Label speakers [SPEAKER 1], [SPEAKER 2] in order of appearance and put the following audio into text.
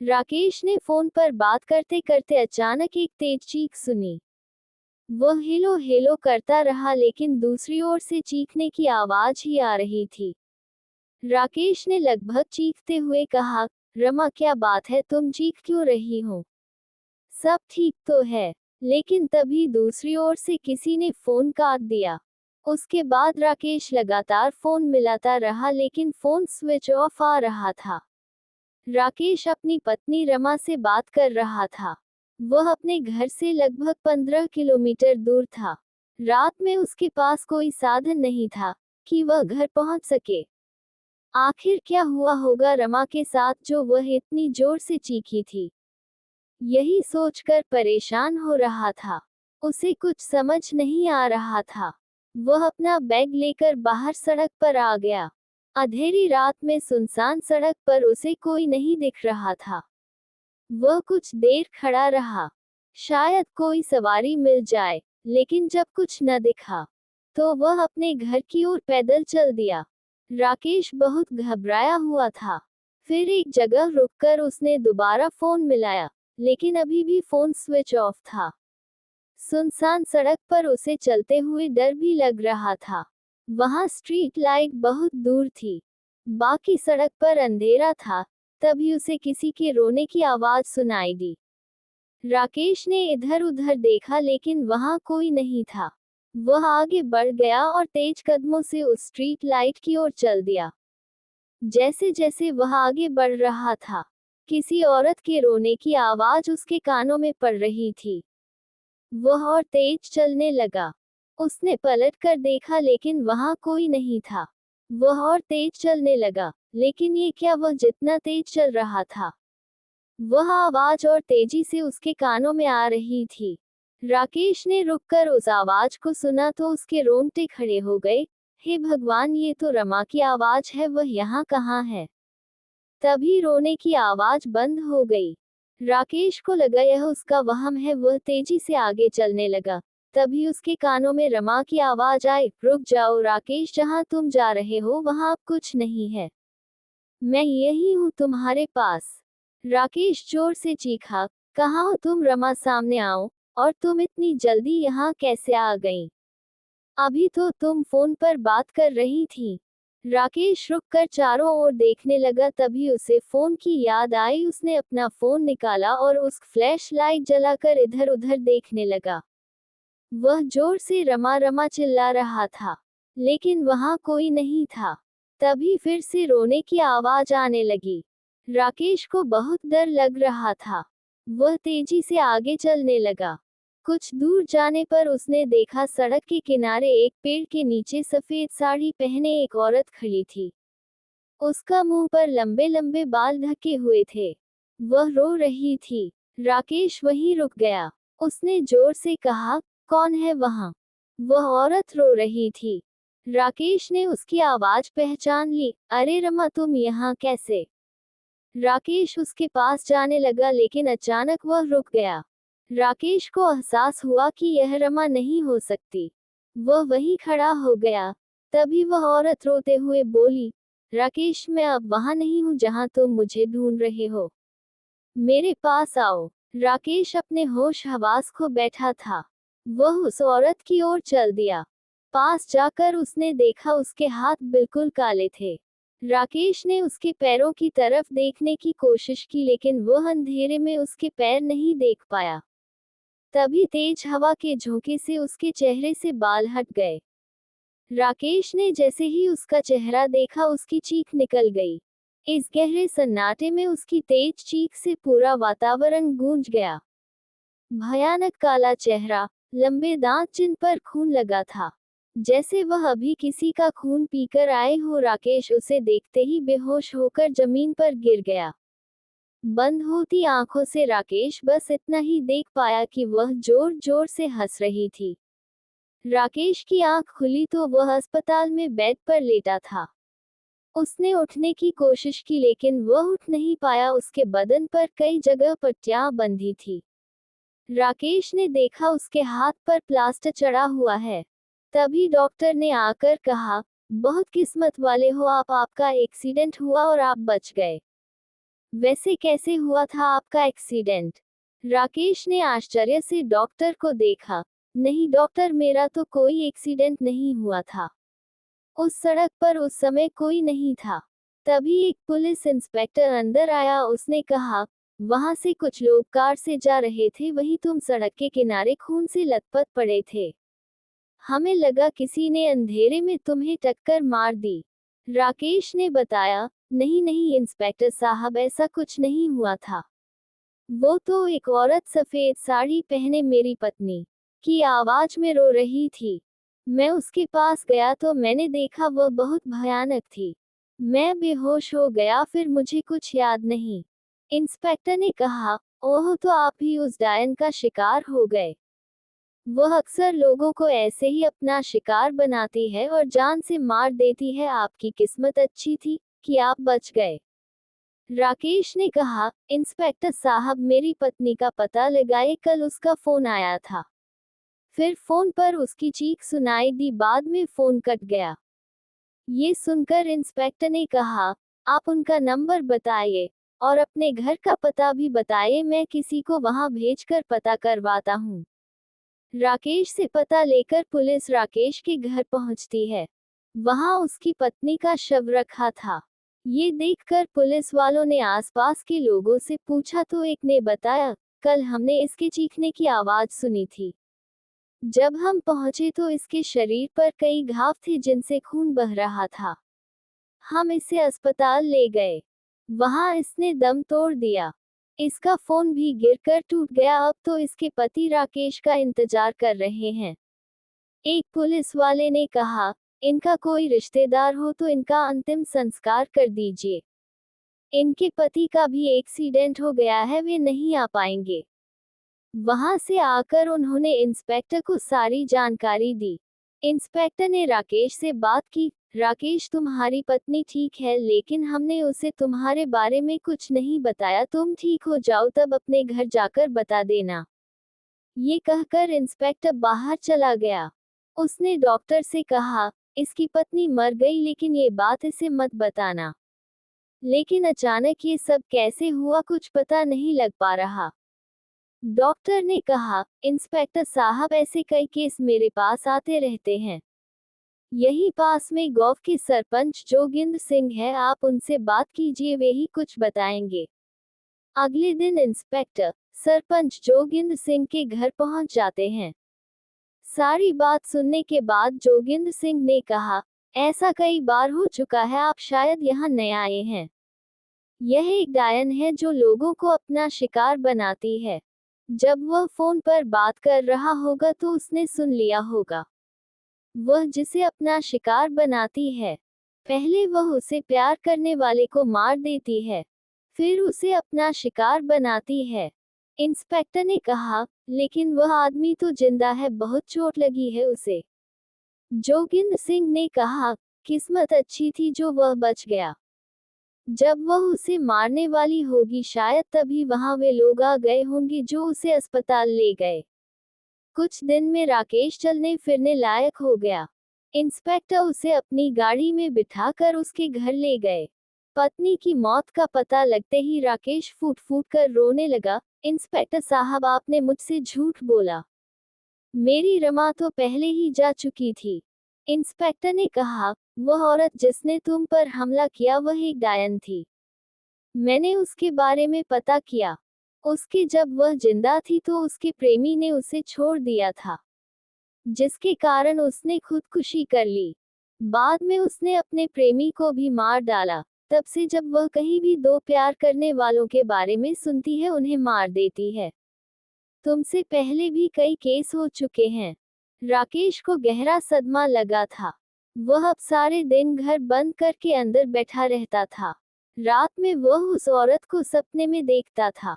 [SPEAKER 1] राकेश ने फोन पर बात करते करते अचानक एक तेज चीख सुनी। वह हेलो हेलो करता रहा लेकिन दूसरी ओर से चीखने की आवाज ही आ रही थी। राकेश ने लगभग चीखते हुए कहा, रमा क्या बात है, तुम चीख क्यों रही हो? सब ठीक तो है। लेकिन तभी दूसरी ओर से किसी ने फोन काट दिया। उसके बाद राकेश लगातार फोन मिलाता रहा लेकिन फोन स्विच ऑफ आ रहा था। राकेश अपनी पत्नी रमा से बात कर रहा था। वह अपने घर से लगभग 15 किलोमीटर दूर था। रात में उसके पास कोई साधन नहीं था कि वह घर पहुंच सके। आखिर क्या हुआ होगा रमा के साथ जो वह इतनी जोर से चीखी थी? यही सोचकर परेशान हो रहा था। उसे कुछ समझ नहीं आ रहा था। वह अपना बैग लेकर बाहर सड़क पर आ गया। अंधेरी रात में सुनसान सड़क पर उसे कोई नहीं दिख रहा था। वह कुछ देर खड़ा रहा, शायद कोई सवारी मिल जाए, लेकिन जब कुछ न दिखा, तो वह अपने घर की ओर पैदल चल दिया। राकेश बहुत घबराया हुआ था। फिर एक जगह रुककर उसने दोबारा फोन मिलाया, लेकिन अभी भी फोन स्विच ऑफ था। सुनसान सड़क पर उसे चलते हुए डर भी लग रहा था। वहां स्ट्रीट लाइट बहुत दूर थी। बाकी सड़क पर अंधेरा था। तभी उसे किसी के रोने की आवाज सुनाई दी। राकेश ने इधर उधर देखा लेकिन वहां कोई नहीं था। वह आगे बढ़ गया और तेज कदमों से उस स्ट्रीट लाइट की ओर चल दिया। जैसे जैसे वह आगे बढ़ रहा था, किसी औरत के रोने की आवाज उसके कानों में पड़ रही थी। वह और तेज चलने लगा। उसने पलट कर देखा लेकिन वहां कोई नहीं था। वह और तेज चलने लगा, लेकिन ये क्या, वह जितना तेज चल रहा था, वह आवाज और तेजी से उसके कानों में आ रही थी। राकेश ने रुककर उस आवाज को सुना तो उसके रोंगटे खड़े हो गए। हे भगवान, ये तो रमा की आवाज है, वह यहाँ कहाँ है? तभी रोने की आवाज बंद हो गई। राकेश को लगा यह उसका वहम है। वह तेजी से आगे चलने लगा। तभी उसके कानों में रमा की आवाज आई, रुक जाओ राकेश, जहाँ तुम जा रहे हो वहां अब कुछ नहीं है। मैं यही हूँ तुम्हारे पास। राकेश जोर से चीखा, कहाँ हो तुम रमा, सामने आओ। और तुम इतनी जल्दी यहाँ कैसे आ गई? अभी तो तुम फोन पर बात कर रही थी। राकेश रुककर चारों ओर देखने लगा। तभी उसे फोन की याद आई। उसने अपना फोन निकाला और उस फ्लैश लाइट जलाकर इधर उधर देखने लगा। वह जोर से रमा रमा चिल्ला रहा था, लेकिन वहां कोई नहीं था। तभी फिर से रोने की आवाज आने लगी। राकेश को बहुत डर लग रहा था। वह तेजी से आगे चलने लगा। कुछ दूर जाने पर उसने देखा सड़क के किनारे एक पेड़ के नीचे सफेद साड़ी पहने एक औरत खड़ी थी। उसका मुंह पर लंबे लंबे बाल ढके हुए थे। वह रो रही थी। राकेश वहीं रुक गया। उसने जोर से कहा, कौन है वहां? वह औरत रो रही थी। राकेश ने उसकी आवाज पहचान ली। अरे रमा, तुम यहाँ कैसे? राकेश उसके पास जाने लगा लेकिन अचानक वह रुक गया। राकेश को एहसास हुआ कि यह रमा नहीं हो सकती। वह वहीं खड़ा हो गया। तभी वह औरत रोते हुए बोली, राकेश, मैं अब वहां नहीं हूं जहां तुम मुझे ढूंढ रहे हो। मेरे पास आओ। राकेश अपने होश हवास खो बैठा था। वह उस औरत की ओर चल दिया। पास जाकर उसने देखा उसके हाथ बिल्कुल काले थे। राकेश ने उसके पैरों की तरफ देखने की कोशिश की लेकिन वह अंधेरे में उसके पैर नहीं देख पाया। तभी तेज हवा के झोंके से उसके चेहरे से बाल हट गए। राकेश ने जैसे ही उसका चेहरा देखा उसकी चीख निकल गई। इस गहरे सन्नाटे में उसकी तेज चीख से पूरा वातावरण गूंज गया। भयानक काला चेहरा, लंबे दांत जिन पर खून लगा था, जैसे वह अभी किसी का खून पीकर आए हो। राकेश उसे देखते ही बेहोश होकर जमीन पर गिर गया। बंद होती आंखों से राकेश बस इतना ही देख पाया कि वह जोर जोर से हंस रही थी। राकेश की आंख खुली तो वह अस्पताल में बेड पर लेटा था। उसने उठने की कोशिश की लेकिन वह उठ नहीं पाया। उसके बदन पर कई जगह पट्टियां बंधी थी। राकेश ने देखा उसके हाथ पर प्लास्टर चढ़ा हुआ है। तभी डॉक्टर ने आकर कहा, बहुत किस्मत वाले हो आप, आपका एक्सीडेंट हुआ और आप बच गए। वैसे कैसे हुआ था आपका एक्सीडेंट? राकेश ने आश्चर्य से डॉक्टर को देखा। नहीं डॉक्टर, मेरा तो कोई एक्सीडेंट नहीं हुआ था। उस सड़क पर उस समय कोई नहीं था। तभी एक पुलिस इंस्पेक्टर अंदर आया। उसने कहा, वहां से कुछ लोग कार से जा रहे थे, वहीं तुम सड़क के किनारे खून से लथपथ पड़े थे। हमें लगा किसी ने अंधेरे में तुम्हें टक्कर मार दी। राकेश ने बताया, नहीं नहीं इंस्पेक्टर साहब, ऐसा कुछ नहीं हुआ था। वो तो एक औरत सफेद साड़ी पहने मेरी पत्नी की आवाज में रो रही थी। मैं उसके पास गया तो मैंने देखा वह बहुत भयानक थी। मैं बेहोश हो गया, फिर मुझे कुछ याद नहीं। इंस्पेक्टर ने कहा, ओह, तो आप ही उस डायन का शिकार हो गए। वह अक्सर लोगों को ऐसे ही अपना शिकार बनाती है और जान से मार देती है। आपकी किस्मत अच्छी थी कि आप बच गए। राकेश ने कहा, इंस्पेक्टर साहब, मेरी पत्नी का पता लगाए, कल उसका फोन आया था। फिर फोन पर उसकी चीख सुनाई दी, बाद में फोन कट गया। ये सुनकर इंस्पेक्टर ने कहा, आप उनका नंबर बताइए और अपने घर का पता भी बताइए, मैं किसी को वहां भेजकर पता करवाता हूँ। राकेश से पता लेकर पुलिस राकेश के घर पहुंचती है। वहां उसकी पत्नी का शव रखा था। ये देखकर पुलिस वालों ने आसपास के लोगों से पूछा तो एक ने बताया, कल हमने इसके चीखने की आवाज सुनी थी। जब हम पहुंचे तो इसके शरीर पर कई घाव थे जिनसे खून बह रहा था। हम इसे अस्पताल ले गए। वहां इसने दम तोड़ दिया। इसका फोन भी गिरकर टूट गया। अब तो इसके पति राकेश का इंतजार कर रहे हैं। एक पुलिस वाले ने कहा, इनका कोई रिश्तेदार हो तो इनका अंतिम संस्कार कर दीजिए। इनके पति का भी एक्सीडेंट हो गया है, वे नहीं आ पाएंगे। वहां से आकर उन्होंने इंस्पेक्टर को सारी जानकारी दी। इंस्पेक्टर ने राकेश से बात की। राकेश, तुम्हारी पत्नी ठीक है, लेकिन हमने उसे तुम्हारे बारे में कुछ नहीं बताया। तुम ठीक हो जाओ तब अपने घर जाकर बता देना। ये कहकर इंस्पेक्टर बाहर चला गया। उसने डॉक्टर से कहा, इसकी पत्नी मर गई, लेकिन ये बात इसे मत बताना। लेकिन अचानक ये सब कैसे हुआ कुछ पता नहीं लग पा रहा। डॉक्टर ने कहा, इंस्पेक्टर साहब, ऐसे कई केस मेरे पास आते रहते हैं। यही पास में गांव के सरपंच जोगिंद्र सिंह है, आप उनसे बात कीजिए, वे ही कुछ बताएंगे। अगले दिन इंस्पेक्टर सरपंच जोगिंद्र सिंह के घर पहुंच जाते हैं। सारी बात सुनने के बाद जोगिंद्र सिंह ने कहा, ऐसा कई बार हो चुका है, आप शायद यहाँ नए आए हैं। यह एक डायन है जो लोगों को अपना शिकार बनाती है। जब वह फोन पर बात कर रहा होगा तो उसने सुन लिया होगा। वह जिसे अपना शिकार बनाती है, पहले वह उसे प्यार करने वाले को मार देती है, फिर उसे अपना शिकार बनाती है। इंस्पेक्टर ने कहा, लेकिन वह आदमी तो जिंदा है, बहुत चोट लगी है उसे। जोगिंद्र सिंह ने कहा, किस्मत अच्छी थी जो वह बच गया। जब वह उसे मारने वाली होगी शायद तभी वहां वे लोग आ गए होंगे जो उसे अस्पताल ले गए। कुछ दिन में राकेश चलने फिरने लायक हो गया। इंस्पेक्टर उसे अपनी गाड़ी में बिठाकर उसके घर ले गए। पत्नी की मौत का पता लगते ही राकेश फूट फूट कर रोने लगा। इंस्पेक्टर साहब, आपने मुझसे झूठ बोला। मेरी रमा तो पहले ही जा चुकी थी। इंस्पेक्टर ने कहा, वह औरत जिसने तुम पर हमला किया वह एक डायन थी। मैंने उसके बारे में पता किया। उसके जब वह जिंदा थी तो उसके प्रेमी ने उसे छोड़ दिया था, जिसके कारण उसने खुदकुशी कर ली। बाद में उसने अपने प्रेमी को भी मार डाला। तब से जब वह कहीं भी दो प्यार करने वालों के बारे में सुनती है उन्हें मार देती है। तुमसे पहले भी कई केस हो चुके हैं। राकेश को गहरा सदमा लगा था। वह अब सारे दिन घर बंद करके अंदर बैठा रहता था। रात में वह उस औरत को सपने में देखता था।